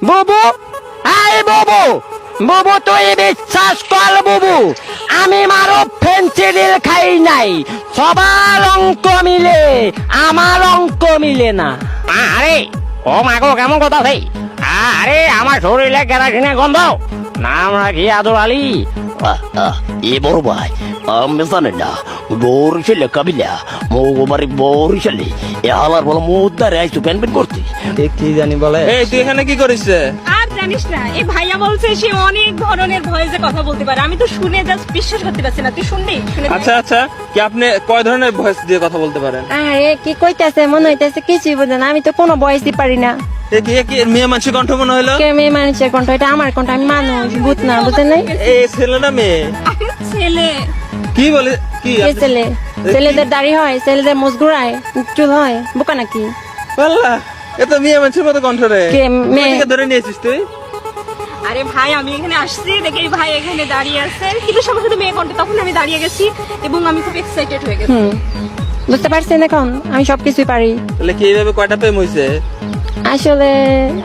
বুবু, আয় বুবু, বুবু তুই বিশ্বাস কর বুবু, আমি মারো ফেন্সিডিল খাই নাই, সবার অঙ্ক মিলে আমার অঙ্ক মিলে না। আরে ও মাগো কেমন কথা ভাই? আরে আমার শরীরে কেরাসিনের গন্ধ, নাম রাখি আদর আলী। এ বড় ভাই, আমি জানি না বরিশালে কাবিলা মৌবাড়ি বরিশালে এ হালার বলে মুদ্দারে আইসু প্যান প্যান করতে। কি জানি বলে। এই তুই এখানে কি করিস রে? আর জানিস না, এই ভাইয়া বলছে সে অনেক ধরনের ভয়েসে কথা বলতে পারে। আমি তো শুনে জাস্ট বিশ্বাস করতে পারছি না। তুই শুনবি? শুনে দেখ। আচ্ছা আচ্ছা, কি আপনি কয় ধরনের ভয়েস দিয়ে কথা বলতে পারেন? আরে কি কইতাছে, মনে হইতাছে কিছুই বুঝে না। আমি তো কোনো বয়সই পারি না। কি মেয়ে মানুষের কণ্ঠ মনে হলো? কে মেয়ে মানুষের কণ্ঠ? এটা আমার কণ্ঠ, আমি মানুষ, ভূত না, বুঝেন নাই? এই ছেলে না মেয়ে? আরে ছেলে। কি বলে? কি কে ছেলে? ছেলেদের দাড়ি হয়, ছেলেদের মুজগুড়ায়, চুল হয়, বোকা নাকি? আল্লাহ, এ তো মেয়ে মানুষের মতো কণ্ঠ রে। কে মেয়ে? কোথা থেকে ধরে নিয়েছিস তুই? আরে ভাই, আমি এখানে আসছি দেখে এই ভাই এখানে দাঁড়িয়ে আছে, কিন্তু সবার সাথে মেয়ে কণ্ঠে। তখন আমি দাঁড়িয়ে গেছি এবং আমি খুব এক্সাইটেড হয়ে গেছি। বুঝতে পারছেন এখন? আমি সবকিছুই পারি। তাহলে কি এইভাবে কয়টা প্রেম হইছে? আসলে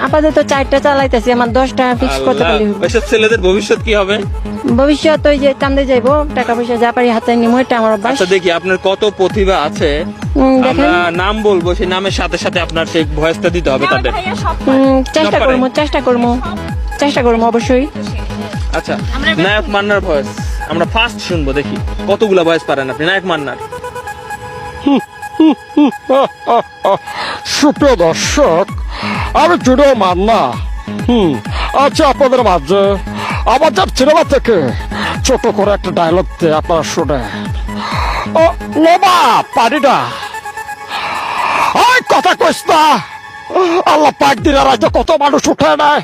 আপাতত 4টা চালাইতেছি, আমার 10টা ফিক্স করতে পারি। আল্লাহ, ওইসব ছেলেদের ভবিষ্যৎ কি হবে? ভবিষ্যৎ ওই যে কান্দে যাইবো, টাকা পয়সা যা পারি হাতে নিমো, এটা আমার অভ্যাস। আচ্ছা দেখি আপনার কত প্রতিভা আছে। দেখেন, আমরা নাম বলবো, সেই নামের সাথে সাথে আপনার সেই ভয়েসটা দিতে হবে আমার তাদের। ভাইয়া সব পারে। চেষ্টা না পারে। করবো, চেষ্টা করবো অবশ্যই। আচ্ছা, আমরা নায়ক মান্নার ভয়েস আমরা ফার্স্ট শুনবো, দেখি কতগুলা ভয়েস পারেন আপনি নায়ক মান্নার। সুপ্রিয় দর্শক, আমি জুড়ো মান্না। আচ্ছা, আপনাদের মাঝে আমাদের সিনেমা থেকে ছোট করে একটা ডায়লগ দিয়ে আপনারা শুনে। ও লোবা পানিটা ওই কথা কইস না। আল্লাহ পাক দিনের রাজ্যে কত মানুষ উঠে নেয়,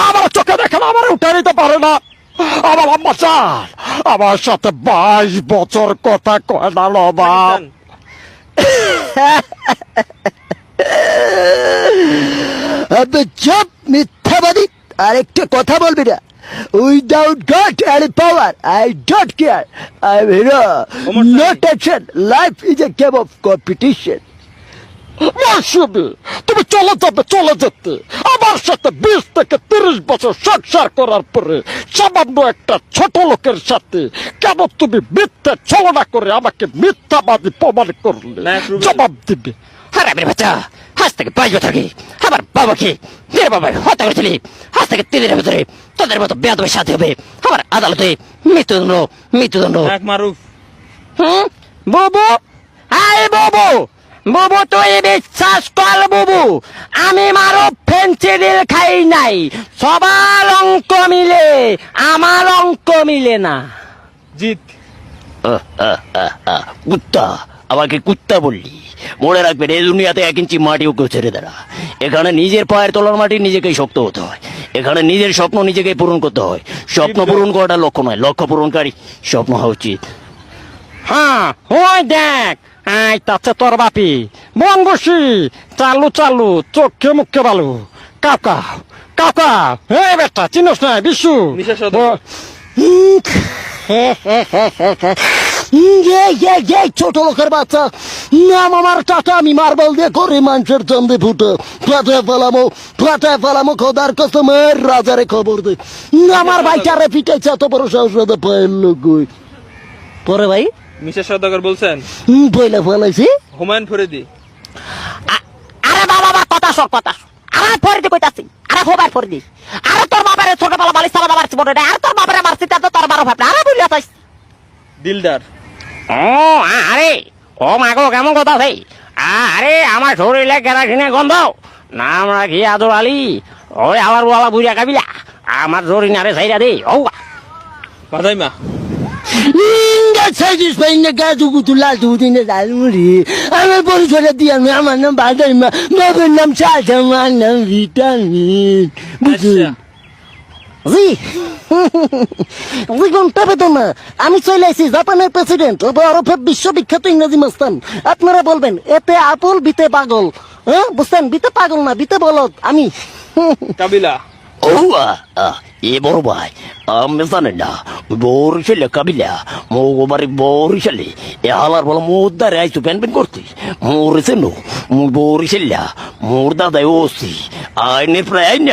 আমার চোখে দেখে না, আমার উঠে নিতে পারে না। আমার আম্মা চান আমার সাথে 22 বছর কথা কয় না লোবা। আবে চুপ মিথ্যাবাদী, আরেকটা কথা বলবি না। Without got any power I don't care, I am hero, no tension, life is a game of competition. Moushumi, তুমি চলে যেতে আমার সাথে 20 থেকে 30 বছর সংসার করার পরে সামান্য একটা ছোট লোকের সাথে কেন তুমি মিথ্যা ছলনা করে আমাকে মিথ্যাবাদী প্রমাণ করলে? না, রুবেল। জবাব দিবে। হারামের বাচ্চা, আজ থেকে 22 বছর আগে আমার বাবাকে মেয়ের বাবা হত্যা করেছিলি। আজ থেকে 3 দিনের ভিতরে তোদের মতো বেয়াদবের সাথে হবে আমার আদালতে মৃত্যুদণ্ড। নায়ক মারুফ। বুবু, আয় বুবু, বুবু তুই বিশ্বাস কর বুবু, আমি মারো ফেন্সিডিল খাই নাই, সবার অঙ্ক মিলে আমার অঙ্ক মিলে না। জিত। কুত্তা, আমাকে কুত্তা বললি? মনে রাখবেন, এই দুনিয়াতে 1 ইঞ্চি মাটিও কেউ ছেড়ে দেয় না। এখানে নিজের পায়ের তলার মাটি নিজেকেই শক্ত হতে হয়। এখানে নিজের স্বপ্ন নিজেকেই পূরণ করতে হয়। স্বপ্ন পূরণ করাটা লক্ষ্য নয়, লক্ষ্য পূরণকারী স্বপ্ন হওয়া উচিত। হ্যাঁ ওই দেখ, আই তাচ্ছে তোর বাপি বঙ্গসি, চালু চোখে মুখে বালু, কাকা এই বেটা চিনস না বিশু? নিশা সওদাগর। ছোট লোকের বাচ্চা, নাম আমার টাটা, আমি মার্বেল দিয়ে করে মানুষের চন্দে ফুটো ফাটায় ফেলামো, খোদার কসমের রাজারে খবর দে। আমার ভাইটারে পিটাইছে, এত বড় সাহস পায়ের লোক। পরে ভাই মিশা সওদাগর বলছেন। বইলা ফেলাইছি। হুমায়ুন ফরিদি। আরে বাবা কথা শোক, আরে ফরিদি কইতাছি, আরে হোবার ফরিদি, আরে তোর বাবারে ছোটবেলা বালিশ চালা বাবার জীবনে, আরে তোর বাবারে মারছি তা তো তোর বারো ভাবনা, আরে বুঝলিয়া চাইছ। দিলদার। ও আরে ও মাগো কেমন কথা ভাই? আরে আমার শরীরে কেরাসিনের গন্ধ, নাম রাখি আদর আলী। ওই আবার ওয়ালা বুড়িয়া কাবিলা আমার জরি নারে সাইরা দে। ও বাদাইমা। আমার পরিচয় দিয়ে আমার নাম বাদাইমা, বাবার নাম চাচা, আমার নাম ভিটামিন। আচ্ছা, আমি চলে আসি জাপানের প্রেসিডেন্ট ওরফে বিশ্ববিখ্যাত ইংরেজি মাস্তান। আপনারা বলবেন এতে আপল বিতে পাগল। হ্যাঁ বুঝছেন, বিতে পাগল না, বিতে বলদ আমি। কাবিলা। ও এ বড় ভাই, আমি জানি না বরিশালে কাবিলা মৌবাড়ি বরিশালে এ হালার বলে মুদ্দারে আইসু প্যান প্যান করতে। মরেছে নো বরিশাল্লা, মোর দাদাই ওসি আইনে প্রায় আইনে